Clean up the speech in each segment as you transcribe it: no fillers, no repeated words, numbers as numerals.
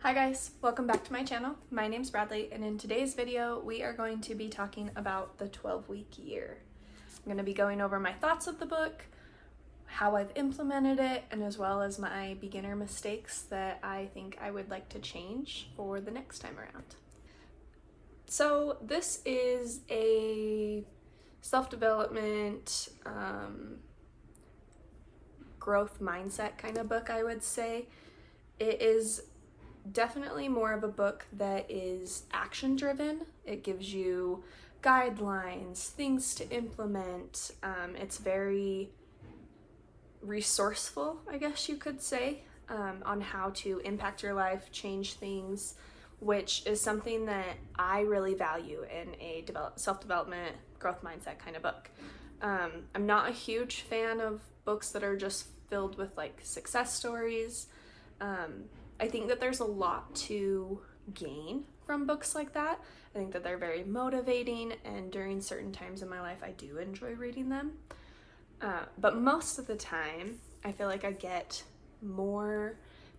Hi guys, welcome back to my channel. My name's Bradley, and in today's video we are going to be talking about the 12-week year. I'm going to be going over my thoughts of the book, how I've implemented it, and as well as my beginner mistakes that I think I would like to change for the next time around. So this is a self-development, growth mindset kind of book, I would say. It is definitely more of a book that is action driven. It gives you guidelines, things to implement. It's very resourceful, I guess you could say, on how to impact your life, change things, which is something that I really value in a self-development growth mindset kind of book. I'm not a huge fan of books that are just filled with like success stories. I think that there's a lot to gain from books like that. I think that they're very motivating, and during certain times in my life I do enjoy reading them. But most of the time I feel like I get more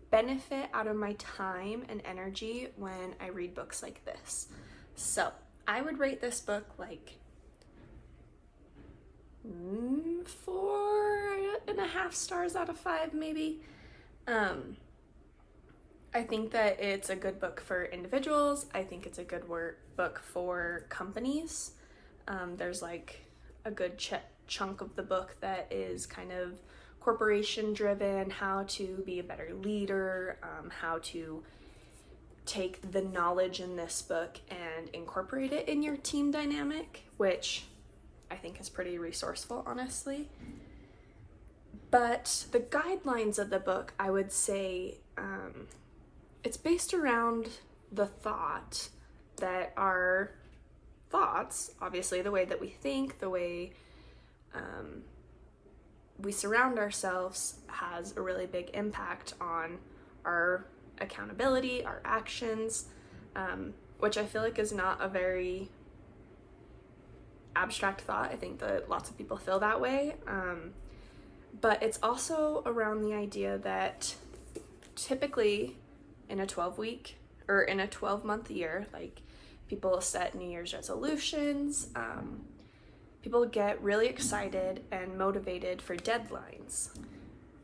benefit out of my time and energy when I read books like this. So I would rate this book like 4.5 stars out of 5 maybe. I think that it's a good book for individuals. I think it's a good book for companies. There's like a good chunk of the book that is kind of corporation driven, how to be a better leader, how to take the knowledge in this book and incorporate it in your team dynamic, which I think is pretty resourceful, honestly. But the guidelines of the book, I would say, it's based around the thought that our thoughts, obviously the way that we think, the way we surround ourselves, has a really big impact on our accountability, our actions, which I feel like is not a very abstract thought. I think that lots of people feel that way. But it's also around the idea that typically in a 12-month year, like people set New Year's resolutions, people get really excited and motivated for deadlines.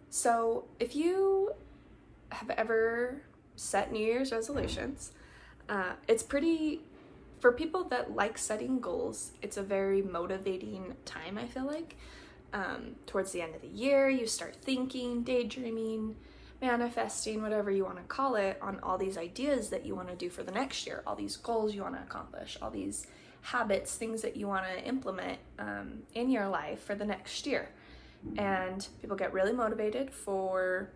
So if you have ever set New Year's resolutions, it's for people that like setting goals, it's a very motivating time, I feel like. Towards the end of the year, you start thinking, daydreaming, manifesting, whatever you want to call it, on all these ideas that you want to do for the next year, all these goals you want to accomplish, all these habits, things that you want to implement in your life for the next year. And people get really motivated for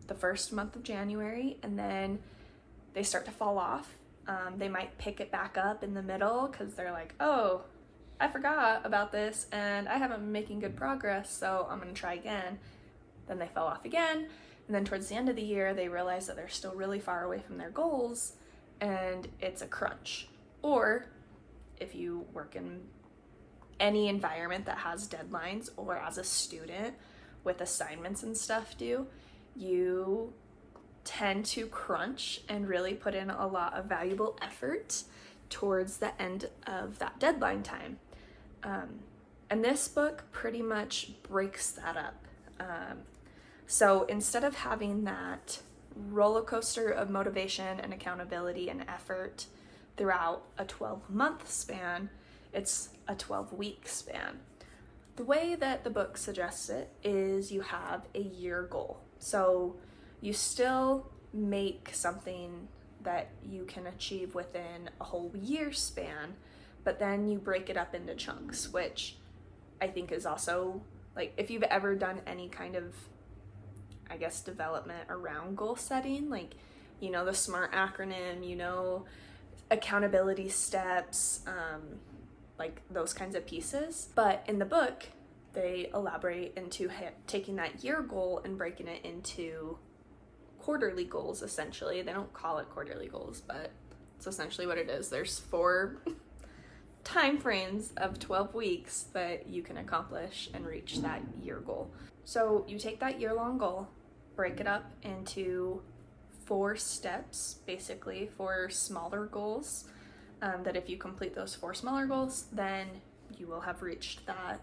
the first month of January, and then they start to fall off. They might pick it back up in the middle because they're like, oh, I forgot about this and I haven't been making good progress, so I'm going to try again. Then they fell off again. And then towards the end of the year, they realize that they're still really far away from their goals and it's a crunch. Or if you work in any environment that has deadlines, or as a student with assignments and stuff due, you tend to crunch and really put in a lot of valuable effort towards the end of that deadline time. And this book pretty much breaks that up. So instead of having that roller coaster of motivation and accountability and effort throughout a 12-month span, it's a 12-week span. The way that the book suggests it is you have a year goal. So you still make something that you can achieve within a whole year span, but then you break it up into chunks, which I think is also, like, if you've ever done any kind of, I guess, development around goal setting, like, you know, the SMART acronym, you know, accountability steps, like those kinds of pieces. But in the book, they elaborate into taking that year goal and breaking it into quarterly goals, essentially. They don't call it quarterly goals, but it's essentially what it is. There's 4 time frames of 12 weeks that you can accomplish and reach that year goal. So you take that year-long goal, break it up into 4 steps, basically, for smaller goals. That if you complete those 4 smaller goals, then you will have reached that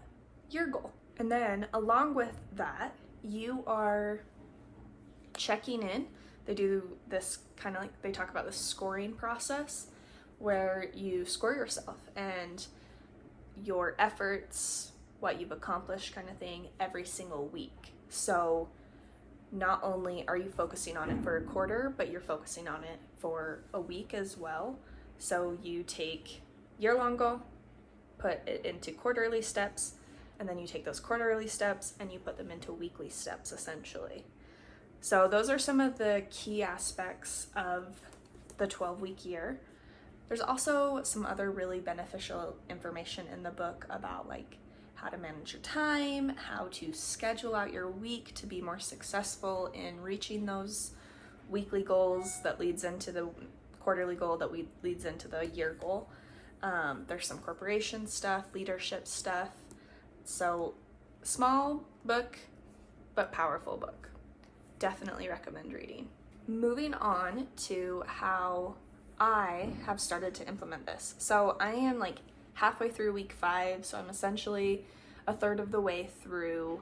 year goal. And then along with that, you are checking in. They do this kind of like, they talk about the scoring process where you score yourself and your efforts, what you've accomplished kind of thing every single week. So not only are you focusing on it for a quarter, but you're focusing on it for a week as well. So you take year-long goal, put it into quarterly steps, and then you take those quarterly steps and you put them into weekly steps, essentially. So those are some of the key aspects of the 12-week year. There's also some other really beneficial information in the book about like how to manage your time, how to schedule out your week to be more successful in reaching those weekly goals that leads into the quarterly goal that leads into the year goal. There's some corporation stuff, leadership stuff. So small book, but powerful book. Definitely recommend reading. Moving on to how I have started to implement this. So I am like halfway through week 5, so I'm essentially a third of the way through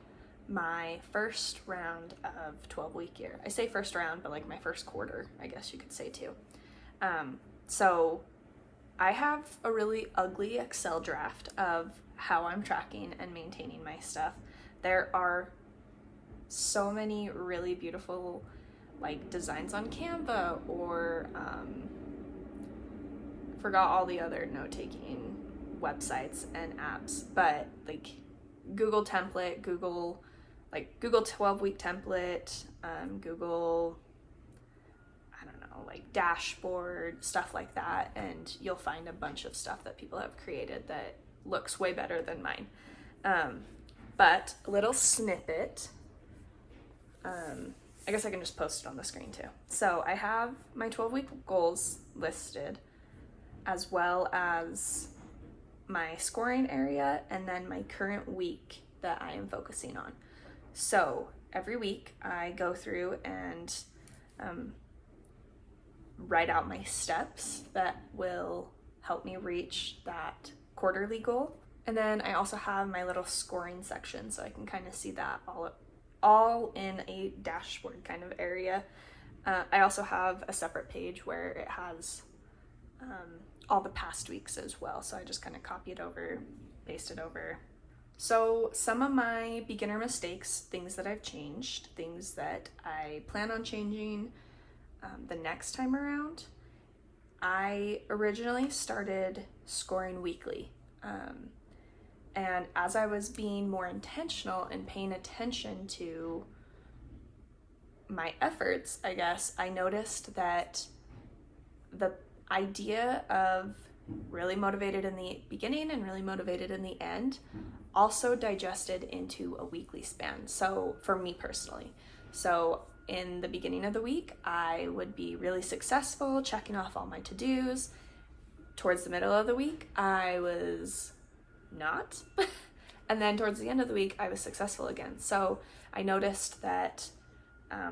my first round of 12-week year. I say first round, but like my first quarter, I guess you could say too. So I have a really ugly Excel draft of how I'm tracking and maintaining my stuff. There are so many really beautiful like designs on Canva or forgot all the other note-taking websites and apps, but like Google template, Google 12-week template, Google, I don't know, like dashboard, stuff like that, and you'll find a bunch of stuff that people have created that looks way better than mine. But a little snippet, I guess I can just post it on the screen too. So I have my 12-week goals listed, as well as my scoring area, and then my current week that I am focusing on. So every week I go through and write out my steps that will help me reach that quarterly goal. And then I also have my little scoring section, so I can kind of see that all in a dashboard kind of area. I also have a separate page where it has all the past weeks as well. So I just kind of copy it over, paste it over. So some of my beginner mistakes, things that I've changed, things that I plan on changing the next time around. I originally started scoring weekly. And as I was being more intentional and paying attention to my efforts, I guess, I noticed that the idea of really motivated in the beginning and really motivated in the end also digested into a weekly span. So for me personally, so in the beginning of the week, I would be really successful checking off all my to-dos. Towards the middle of the week, I was not. And then towards the end of the week, I was successful again. So I noticed that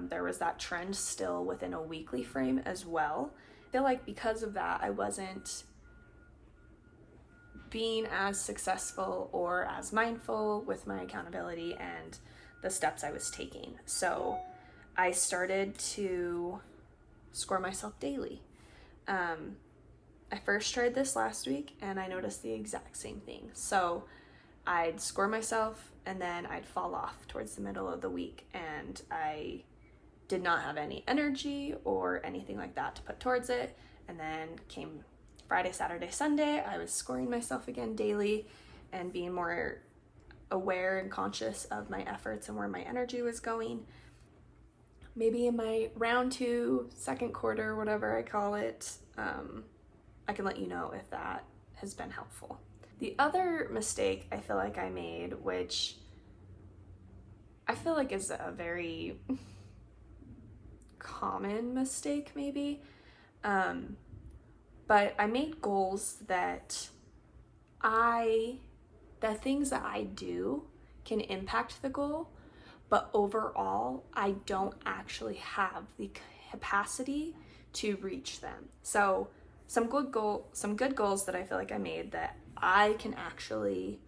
there was that trend still within a weekly frame as well. I feel like because of that, I wasn't being as successful or as mindful with my accountability and the steps I was taking. So I started to score myself daily. I first tried this last week and I noticed the exact same thing. So I'd score myself and then I'd fall off towards the middle of the week, and I did not have any energy or anything like that to put towards it. And then came Friday, Saturday, Sunday, I was scoring myself again daily and being more aware and conscious of my efforts and where my energy was going. Maybe in my round 2, second quarter, whatever I call it, I can let you know if that has been helpful. The other mistake I feel like I made, which I feel like is a very common mistake maybe, but I made goals that the things that I do can impact the goal, but overall I don't actually have the capacity to reach them. So some good goals that I feel like I made that I can actually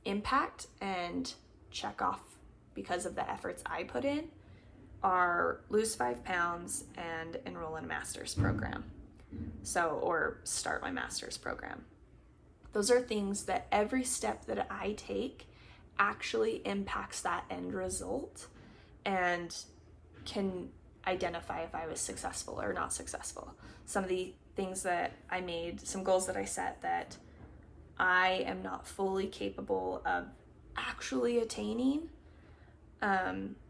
impact and check off because of the efforts I put in are lose 5 pounds and enroll in a master's program. Or start my master's program. Those are things that every step that I take actually impacts that end result and can identify if I was successful or not successful. Some of the things that I made, some goals that I set that I am not fully capable of actually attaining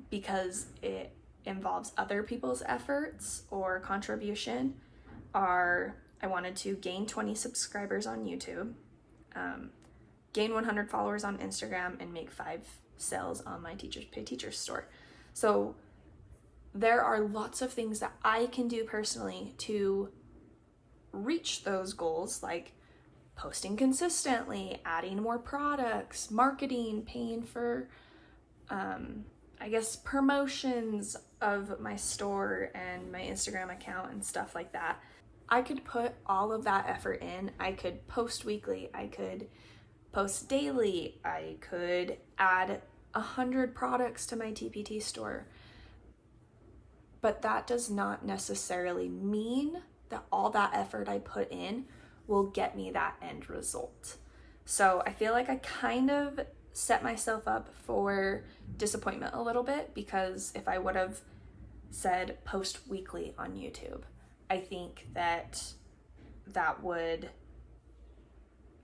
because it involves other people's efforts or contribution are I wanted to gain 20 subscribers on YouTube, gain 100 followers on Instagram, and make 5 sales on my Teachers Pay Teachers store. So there are lots of things that I can do personally to reach those goals, like posting consistently, adding more products, marketing, paying for, promotions of my store and my Instagram account and stuff like that. I could put all of that effort in. I could post weekly. I could post daily. I could add 100 products to my TPT store. But that does not necessarily mean that all that effort I put in will get me that end result. So I feel like I kind of set myself up for disappointment a little bit, because if I would have said post weekly on YouTube, I think that would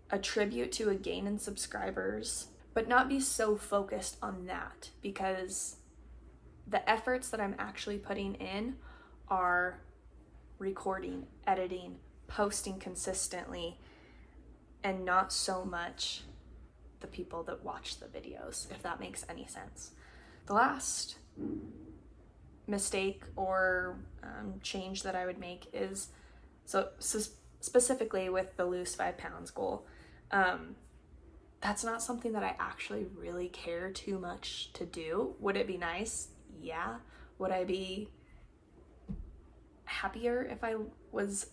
attribute to a gain in subscribers, but not be so focused on that, because the efforts that I'm actually putting in are recording, editing, posting consistently, and not so much the people that watch the videos, if that makes any sense. The last mistake or change that I would make is, so specifically with the lose 5 pounds goal, that's not something that I actually really care too much to do. Would it be nice? Yeah. Would I be happier if I was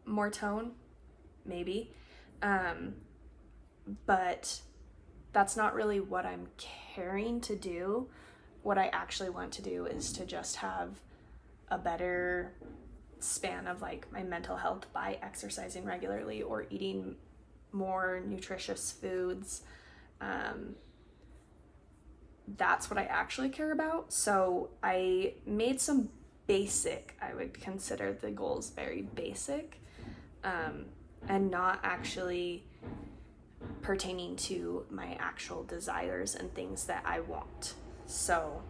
more toned? Maybe. But that's not really what I'm caring to do. What I actually want to do is to just have a better span of like my mental health by exercising regularly or eating more nutritious foods. That's what I actually care about. So I made some basic, I would consider the goals very basic, and not actually pertaining to my actual desires and things that I want. So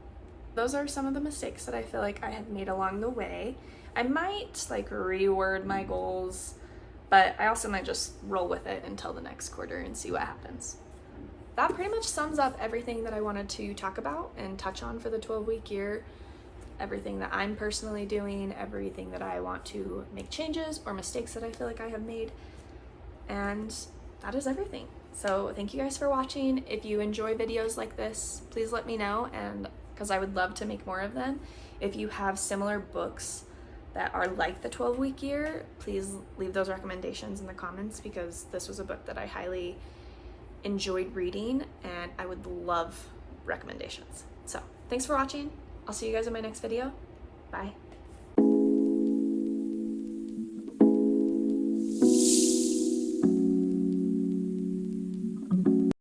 those are some of the mistakes that I feel like I have made along the way. I might like reword my goals, but I also might just roll with it until the next quarter and see what happens. That pretty much sums up everything that I wanted to talk about and touch on for the 12-week year. Everything that I'm personally doing, everything that I want to make changes or mistakes that I feel like I have made. And that is everything. So thank you guys for watching. If you enjoy videos like this, please let me know, and because I would love to make more of them. If you have similar books that are like the 12-week year, please leave those recommendations in the comments, because this was a book that I highly enjoyed reading and I would love recommendations. So thanks for watching. I'll see you guys in my next video. Bye.